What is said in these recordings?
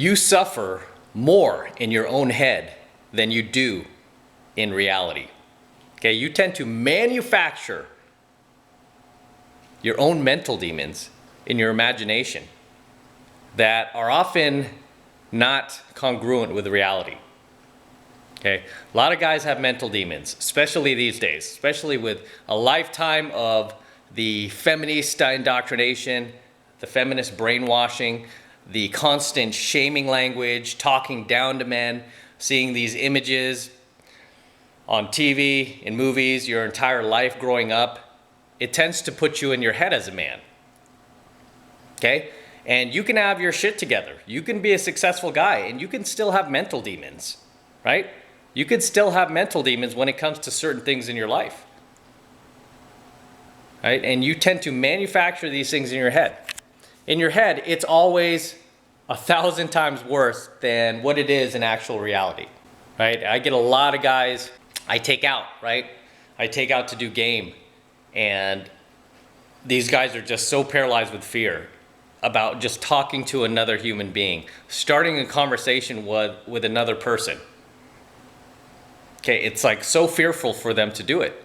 you suffer more in your own head than you do in reality. Okay, you tend to manufacture your own mental demons in your imagination that are often not congruent with reality. Okay, a lot of guys have mental demons, especially these days, especially with a lifetime of the feminist indoctrination, the feminist brainwashing, the constant shaming language, talking down to men, seeing these images on TV, in movies, your entire life growing up. It tends to put you in your head as a man. Okay? And you can have your shit together. You can be a successful guy and you can still have mental demons, right? You could still have mental demons when it comes to certain things in your life. Right? And you tend to manufacture these things in your head. In your head, it's always 1,000 times worse than what it is in actual reality. Right? I get a lot of guys I take out, right? I take out to do game, and these guys are just so paralyzed with fear about just talking to another human being, starting a conversation with another person. Okay, it's like so fearful for them to do it.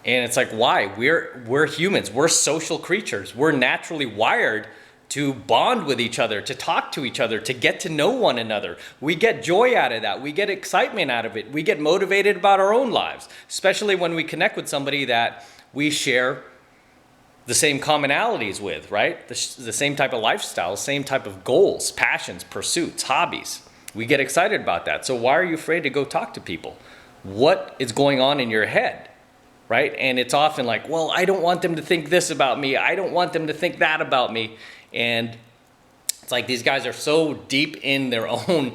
And it's like, why? We're humans, we're social creatures. We're naturally wired to bond with each other, to talk to each other, to get to know one another. We get joy out of that. We get excitement out of it. We get motivated about our own lives, especially when we connect with somebody that we share the same commonalities with, right? The same type of lifestyle, same type of goals, passions, pursuits, hobbies. We get excited about that. So why are you afraid to go talk to people? What is going on in your head, right? And it's often like, well, I don't want them to think this about me. I don't want them to think that about me. And it's like these guys are so deep in their own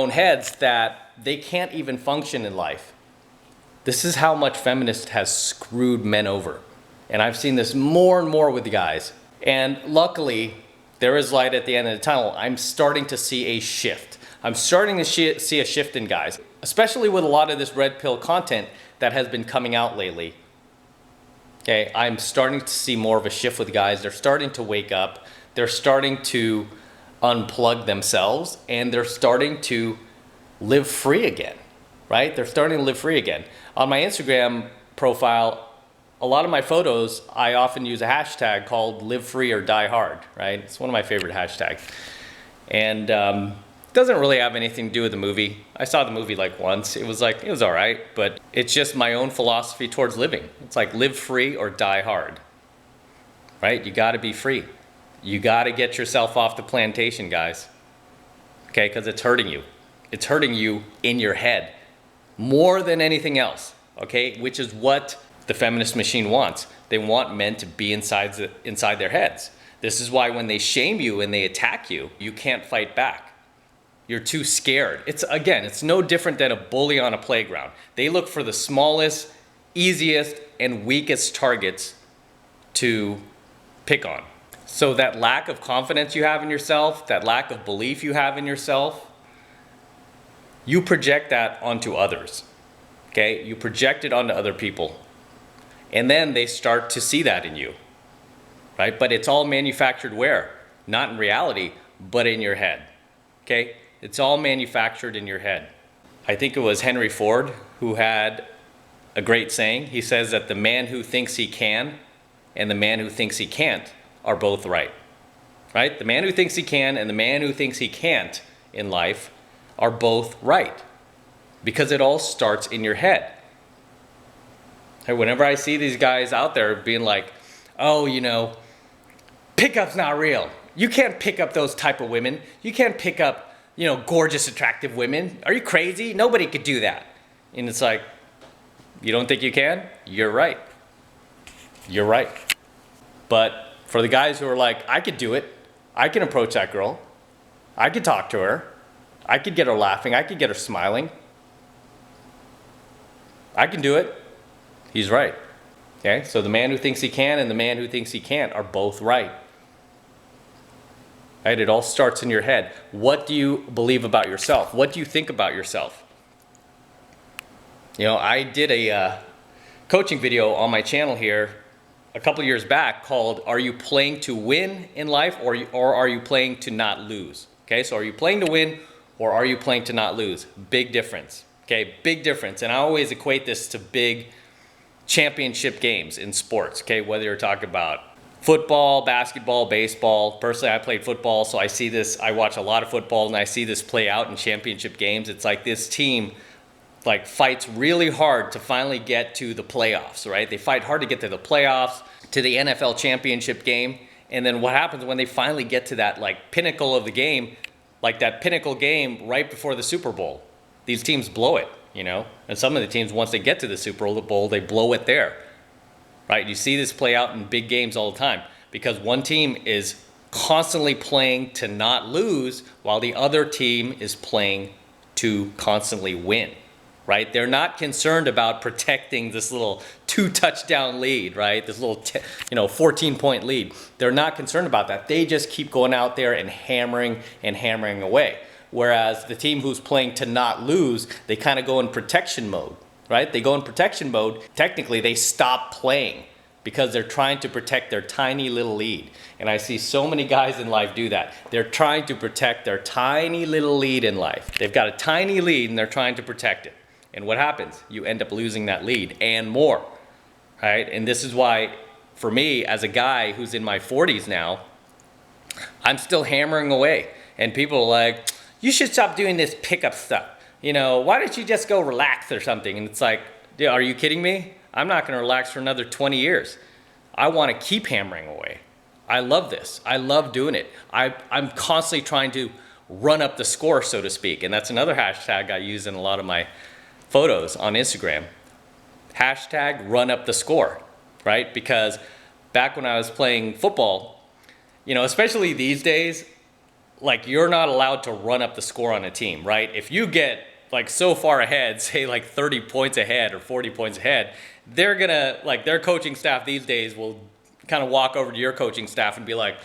heads that they can't even function in life. This is how much feminist has screwed men over. And I've seen this more and more with the guys. And luckily, there is light at the end of the tunnel. I'm starting to see a shift. I'm starting to see a shift in guys, especially with a lot of this red pill content that has been coming out lately. Okay, I'm starting to see more of a shift with guys. They're starting to wake up. They're starting to unplug themselves, and they're starting to live free again, right? They're starting to live free again. On my Instagram profile, a lot of my photos, I often use a hashtag called live free or die hard, right? It's one of my favorite hashtags. And it doesn't really have anything to do with the movie. I saw the movie like once. It was all right, but it's just my own philosophy towards living. It's like live free or die hard, right? You gotta be free. You gotta get yourself off the plantation, guys. Okay, because it's hurting you. It's hurting you in your head more than anything else, okay? Which is what the feminist machine wants. They want men to be inside their heads. This is why when they shame you and they attack you, you can't fight back. You're too scared. It's no different than a bully on a playground. They look for the smallest, easiest, and weakest targets to pick on. So that lack of confidence you have in yourself, that lack of belief you have in yourself, you project that onto others. Okay? You project it onto other people. And then they start to see that in you, right? But it's all manufactured where? Not in reality, but in your head, okay? It's all manufactured in your head. I think it was Henry Ford who had a great saying. He says that the man who thinks he can and the man who thinks he can't are both right, right? The man who thinks he can and the man who thinks he can't in life are both right, because it all starts in your head. Whenever I see these guys out there being like, oh, pickup's not real. You can't pick up those type of women. You can't pick up, gorgeous, attractive women. Are you crazy? Nobody could do that. And it's like, you don't think you can? You're right. You're right. But for the guys who are like, I could do it. I can approach that girl. I could talk to her. I could get her laughing. I could get her smiling. I can do it. He's right. Okay, so the man who thinks he can and the man who thinks he can't are both right. Right? It all starts in your head. What do you believe about yourself? What do you think about yourself? I did a coaching video on my channel here a couple years back called "Are you playing to win in life, or are you playing to not lose?" Okay, so are you playing to win, or are you playing to not lose? Big difference. Okay, big difference. And I always equate this to big championship games in sports. Okay, whether you're talking about football, basketball, baseball. Personally, I played football, so I see this. I watch a lot of football, and I see this play out in championship games. It's like this team like fights really hard to finally get to the playoffs, right? They fight hard to get to the playoffs, to the NFL championship game. And then what happens when they finally get to that like pinnacle of the game, like that pinnacle game right before the Super Bowl? These teams blow it, you know? And some of the teams, once they get to the Super Bowl, they blow it there, right? You see this play out in big games all the time because one team is constantly playing to not lose while the other team is playing to constantly win. Right? They're not concerned about protecting this little 2-touchdown lead, right? This little 14-point lead. They're not concerned about that. They just keep going out there and hammering away. Whereas the team who's playing to not lose, they kind of go in protection mode, right? They go in protection mode. Technically, they stop playing because they're trying to protect their tiny little lead. And I see so many guys in life do that. They're trying to protect their tiny little lead in life. They've got a tiny lead and they're trying to protect it. And what happens? You end up losing that lead and more, right? And this is why, for me, as a guy who's in my 40s now, I'm still hammering away. And people are like, you should stop doing this pickup stuff. You know, why don't you just go relax or something? And it's like, dude, are you kidding me? I'm not going to relax for another 20 years. I want to keep hammering away. I love this. I love doing it. I'm constantly trying to run up the score, so to speak. And that's another hashtag I use in a lot of my photos on Instagram. Hashtag run up the score, right? Because back when I was playing football, you know, especially these days, like you're not allowed to run up the score on a team, right? If you get like so far ahead, say like 30 points ahead or 40 points ahead, they're gonna, like their coaching staff these days will kind of walk over to your coaching staff and be like,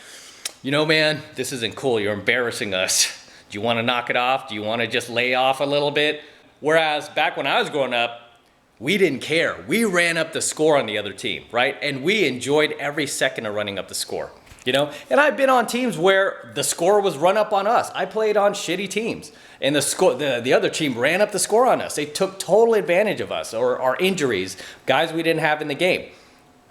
you know, man, this isn't cool. You're embarrassing us. Do you want to knock it off? Do you want to just lay off a little bit? Whereas back when I was growing up, we didn't care. We ran up the score on the other team, right? And we enjoyed every second of running up the score, you know? And I've been on teams where the score was run up on us. I played on shitty teams, and the other team ran up the score on us. They took total advantage of us or our injuries, guys we didn't have in the game,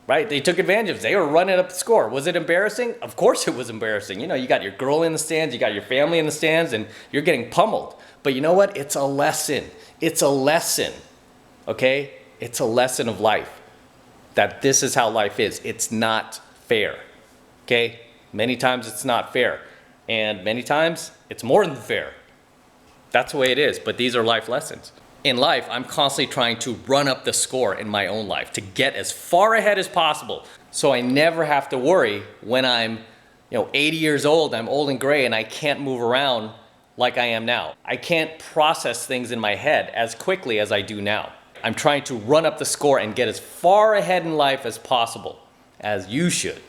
right? They took advantage of us. They were running up the score. Was it embarrassing? Of course it was embarrassing. You know, you got your girl in the stands, you got your family in the stands, and you're getting pummeled. But you know what? It's a lesson. It's a lesson, okay? It's a lesson of life, that this is how life is. It's not fair, okay? Many times it's not fair, and many times it's more than fair. That's the way it is, but these are life lessons. In life, I'm constantly trying to run up the score in my own life, to get as far ahead as possible, so I never have to worry when I'm 80 years old, I'm old and gray, and I can't move around like I am now. I can't process things in my head as quickly as I do now. I'm trying to run up the score and get as far ahead in life as possible, as you should,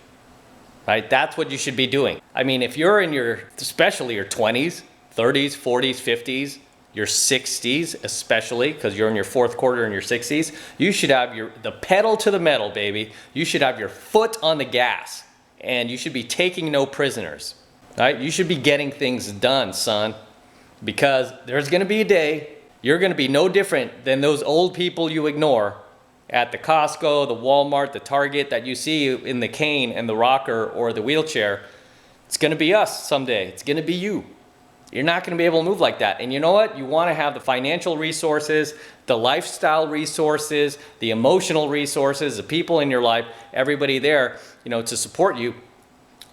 right? That's what you should be doing. I mean, if you're in especially your 20s, 30s, 40s, 50s, your 60s especially, because you're in your fourth quarter in your 60s, you should have the pedal to the metal, baby. You should have your foot on the gas, and you should be taking no prisoners. Right? You should be getting things done, son, because there's going to be a day you're going to be no different than those old people you ignore at the Costco, the Walmart, the Target that you see in the cane and the rocker or the wheelchair. It's going to be us someday. It's going to be you. You're not going to be able to move like that. And you know what? You want to have the financial resources, the lifestyle resources, the emotional resources, the people in your life, everybody there, to support you.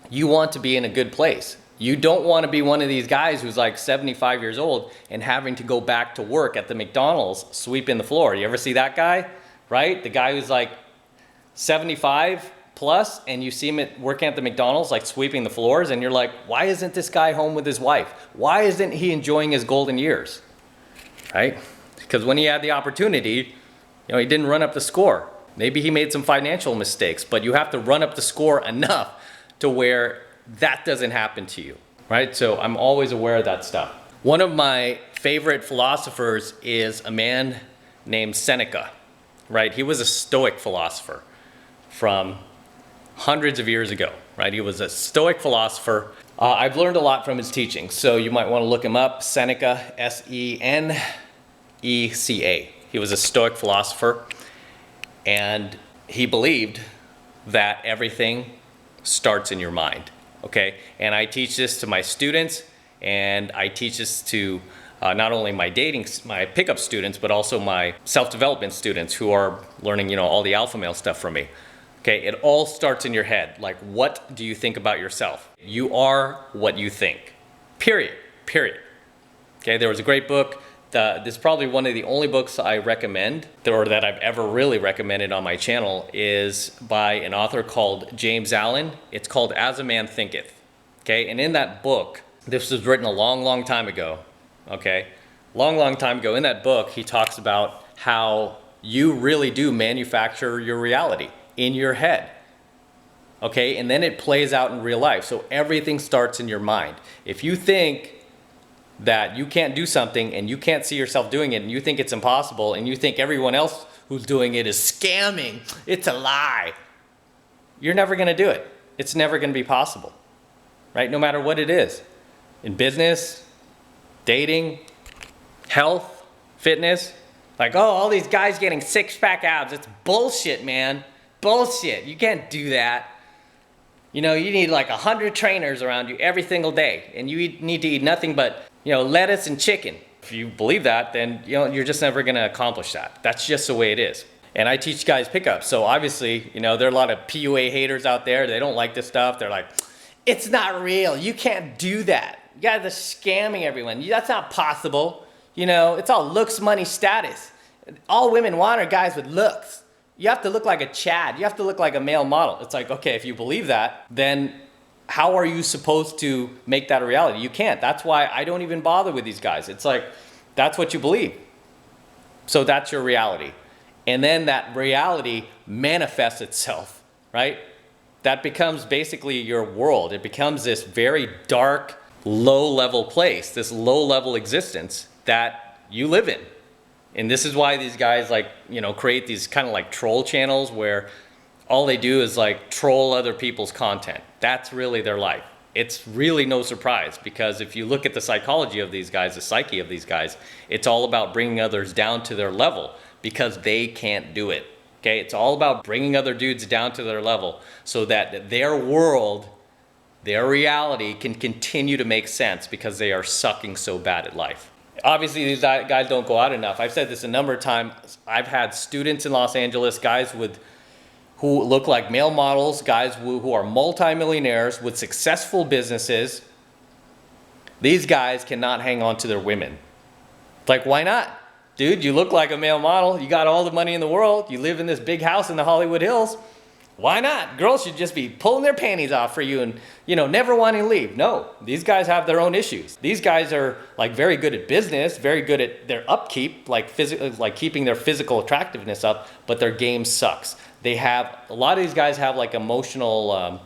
You want to be in a good place. You don't want to be one of these guys who's like 75 years old and having to go back to work at the McDonald's sweeping the floor. You ever see that guy, right? The guy who's like 75 plus, and you see him working at the McDonald's like sweeping the floors, and you're like, why isn't this guy home with his wife? Why isn't he enjoying his golden years, right? Because when he had the opportunity, he didn't run up the score. Maybe he made some financial mistakes, but you have to run up the score enough to where that doesn't happen to you, right? So I'm always aware of that stuff. One of my favorite philosophers is a man named Seneca, right? He was a Stoic philosopher from hundreds of years ago, right? He was a Stoic philosopher. I've learned a lot from his teaching, so you might want to look him up. Seneca, Seneca. He was a Stoic philosopher, and he believed that everything starts in your mind, okay? And I teach this to my students, and I teach this to not only my pickup students, but also my self-development students who are learning, all the alpha male stuff from me. Okay, it all starts in your head. Like, what do you think about yourself? You are what you think. Period. Okay, there was a great book. This is probably one of the only books I recommend, or that I've ever really recommended on my channel, is by an author called James Allen. It's called As a Man Thinketh. Okay, and in that book, this was written a long time ago. Okay, long time ago. In that book, he talks about how you really do manufacture your reality in your head. Okay, and then it plays out in real life. So everything starts in your mind. If you think that you can't do something and you can't see yourself doing it and you think it's impossible and you think everyone else who's doing it is scamming, it's a lie, you're never going to do it. It's never going to be possible, right? No matter what it is. In business, dating, health, fitness, like, oh, all these guys getting six-pack abs, it's bullshit, man. Bullshit. You can't do that. You need like 100 trainers around you every single day, and you need to eat nothing but, lettuce and chicken. If you believe that, then, you're just never going to accomplish that. That's just the way it is. And I teach guys pickup. So obviously, there are a lot of PUA haters out there. They don't like this stuff. They're like, it's not real. You can't do that. You guys are scamming everyone. That's not possible. It's all looks, money, status. All women want are guys with looks. You have to look like a Chad. You have to look like a male model. It's like, okay, if you believe that, then how are you supposed to make that a reality? You can't. That's why I don't even bother with these guys. It's like, that's what you believe. So that's your reality. And then that reality manifests itself, right? That becomes basically your world. It becomes this very dark, low-level place, this low-level existence that you live in. And this is why these guys create these kind of like troll channels where all they do is like troll other people's content. That's really their life. It's really no surprise, because if you look at the psychology of these guys, the psyche of these guys, it's all about bringing others down to their level because they can't do it. Okay, it's all about bringing other dudes down to their level so that their world, their reality can continue to make sense because they are sucking so bad at life. Obviously, these guys don't go out enough. I've said this a number of times. I've had students in Los Angeles, guys who look like male models, guys who are multimillionaires with successful businesses. These guys cannot hang on to their women. It's like, why not? Dude, you look like a male model. You got all the money in the world. You live in this big house in the Hollywood Hills. Why not? Girls should just be pulling their panties off for you and, never wanting to leave. No, these guys have their own issues. These guys are like very good at business, very good at their upkeep, like keeping their physical attractiveness up, but their game sucks. A lot of these guys have like emotional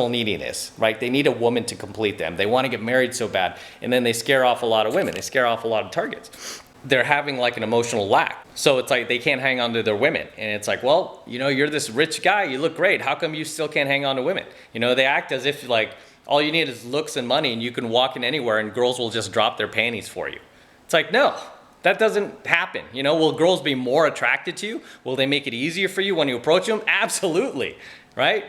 neediness, right? They need a woman to complete them. They want to get married so bad, and then they scare off a lot of women. They scare off a lot of targets. They're having like an emotional lack. So it's like they can't hang on to their women. And it's like, well, you're this rich guy, you look great. How come you still can't hang on to women? They act as if like all you need is looks and money and you can walk in anywhere and girls will just drop their panties for you. It's like, no, that doesn't happen. Will girls be more attracted to you? Will they make it easier for you when you approach them? Absolutely, right?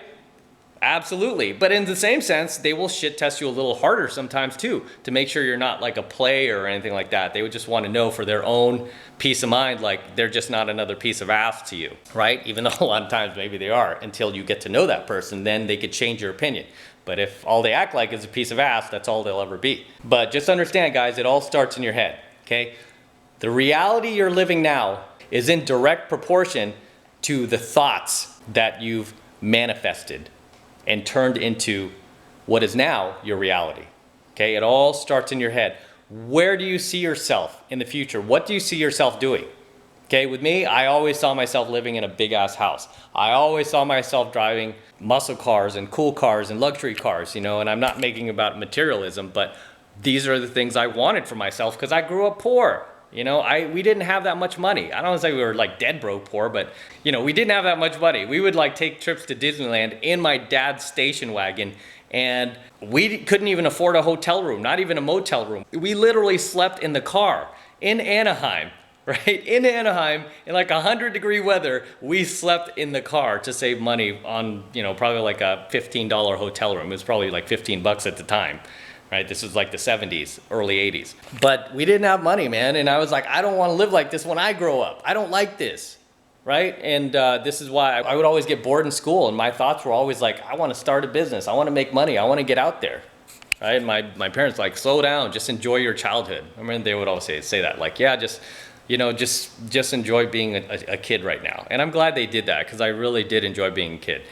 Absolutely. But in the same sense, they will shit test you a little harder sometimes too, to make sure you're not like a player or anything like that. They would just want to know for their own peace of mind, like they're just not another piece of ass to you, right? Even though a lot of times maybe they are, until you get to know that person, then they could change your opinion. But if all they act like is a piece of ass, that's all they'll ever be. But just understand, guys, it all starts in your head, okay? The reality you're living now is in direct proportion to the thoughts that you've manifested and turned into what is now your reality. Okay, it all starts in your head. Where do you see yourself in the future? What do you see yourself doing? Okay, with me, I always saw myself living in a big ass house. I always saw myself driving muscle cars and cool cars and luxury cars, and I'm not making about materialism, but these are the things I wanted for myself because I grew up poor. You know, we didn't have that much money. I don't want to say we were like dead broke poor, but you know, we didn't have that much money. We would like take trips to Disneyland in my dad's station wagon, and we couldn't even afford a hotel room, not even a motel room. We literally slept in the car in Anaheim, right? In Anaheim, in like 100-degree weather, we slept in the car to save money on, you know, probably like a $15 hotel room. It was probably like 15 bucks at the time. Right? This was like the 70s, early 80s. But we didn't have money, man. And I was like, I don't want to live like this when I grow up. I don't like this. Right? And this is why I would always get bored in school. And my thoughts were always like, I want to start a business. I want to make money. I want to get out there. Right? And my parents were like, slow down. Just enjoy your childhood. I mean, they would always say that. Like, yeah, just, you know, just enjoy being a kid right now. And I'm glad they did that because I really did enjoy being a kid.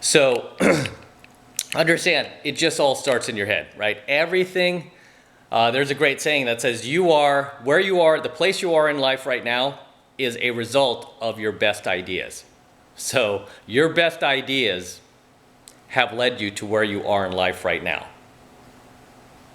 So understand, it just all starts in your head, right? Everything, there's a great saying that says you are, where you are, the place you are in life right now is a result of your best ideas. So your best ideas have led you to where you are in life right now.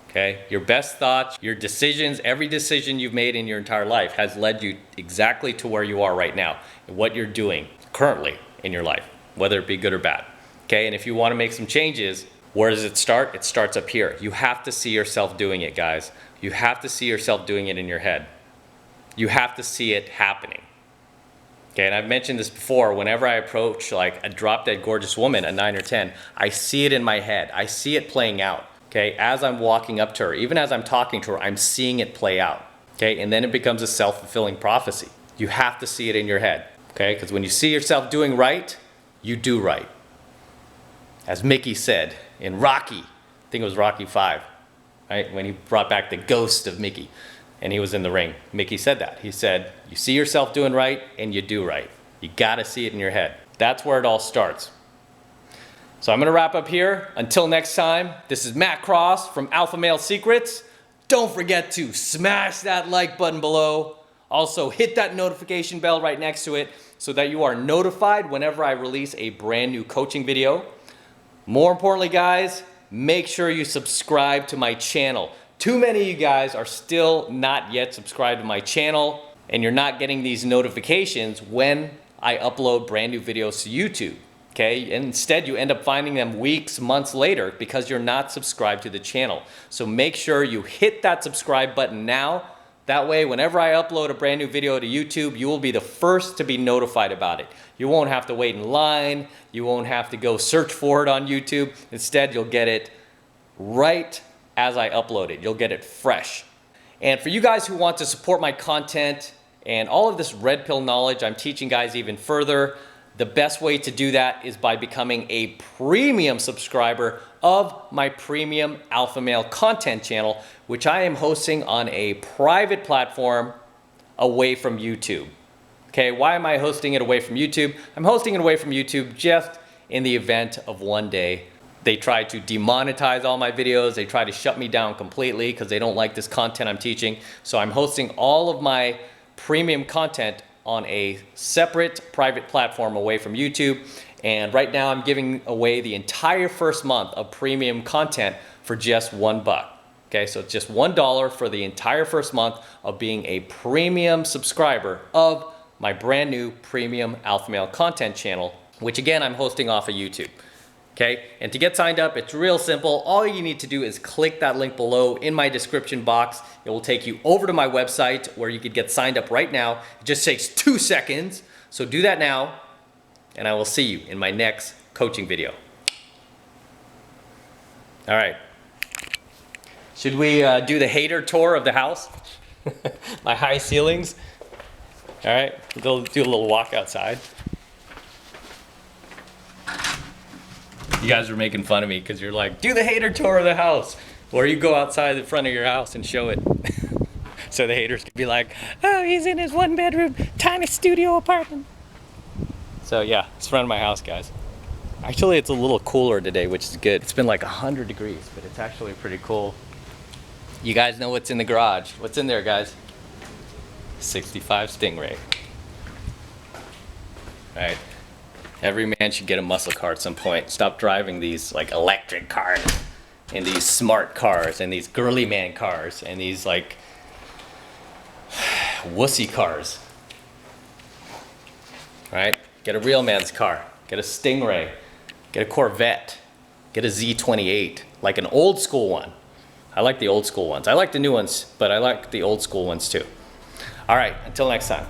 Okay? Your best thoughts, your decisions, every decision you've made in your entire life has led you exactly to where you are right now, and what you're doing currently in your life, whether it be good or bad. Okay, and if you want to make some changes, where does it start? It starts up here. You have to see yourself doing it, guys. You have to see yourself doing it in your head. You have to see it happening. Okay, and I've mentioned this before. Whenever I approach like a drop-dead gorgeous woman, a 9 or 10, I see it in my head. I see it playing out. Okay, as I'm walking up to her, even as I'm talking to her, I'm seeing it play out. Okay, and then it becomes a self-fulfilling prophecy. You have to see it in your head. Okay, because when you see yourself doing right, you do right. As Mickey said in Rocky, I think it was Rocky 5, right? When he brought back the ghost of Mickey and he was in the ring. Mickey said that. He said, you see yourself doing right and you do right. You gotta see it in your head. That's where it all starts. So I'm gonna wrap up here. Until next time, this is Matt Cross from Alpha Male Secrets. Don't forget to smash that like button below. Also hit that notification bell right next to it so that you are notified whenever I release a brand new coaching video. More importantly, guys, make sure you subscribe to my channel. Too many of you guys are still not yet subscribed to my channel, and you're not getting these notifications when I upload brand new videos to YouTube. Okay? And instead, you end up finding them weeks, months later because you're not subscribed to the channel. So make sure you hit that subscribe button now. That way, whenever I upload a brand new video to YouTube, you will be the first to be notified about it. You won't have to wait in line. You won't have to go search for it on YouTube. Instead, you'll get it right as I upload it. You'll get it fresh. And for you guys who want to support my content and all of this red pill knowledge I'm teaching guys even further, the best way to do that is by becoming a premium subscriber of my premium Alpha Male content channel, which I am hosting on a private platform away from YouTube. Okay, why am I hosting it away from YouTube? I'm hosting it away from YouTube just in the event of one day they try to demonetize all my videos. They try to shut me down completely because they don't like this content I'm teaching. So I'm hosting all of my premium content on a separate private platform away from YouTube. And right now I'm giving away the entire first month of premium content for just $1. Okay, so it's just $1 for the entire first month of being a premium subscriber of my brand new premium Alpha Male content channel, which again, I'm hosting off of YouTube. Okay, and to get signed up, it's real simple. All you need to do is click that link below in my description box. It will take you over to my website where you could get signed up right now. It just takes 2 seconds. So do that now, and I will see you in my next coaching video. All right. Should we do the hater tour of the house? My high ceilings. All right, we'll do a little walk outside. You guys were making fun of me because you're like, do the hater tour of the house. Or you go outside the front of your house and show it. So the haters can be like, oh, he's in his 1-bedroom, tiny studio apartment. So yeah, it's front of my house, guys. Actually, it's a little cooler today, which is good. It's been like 100 degrees, but it's actually pretty cool. You guys know what's in the garage. What's in there, guys? 65 Stingray. All right. Every man should get a muscle car at some point. Stop driving these like electric cars and these smart cars and these girly man cars and these like wussy cars. Right? Get a real man's car. Get a Stingray. Get a Corvette. Get a Z28, like an old school one. I like the old school ones. I like the new ones, but I like the old school ones too. All right, until next time.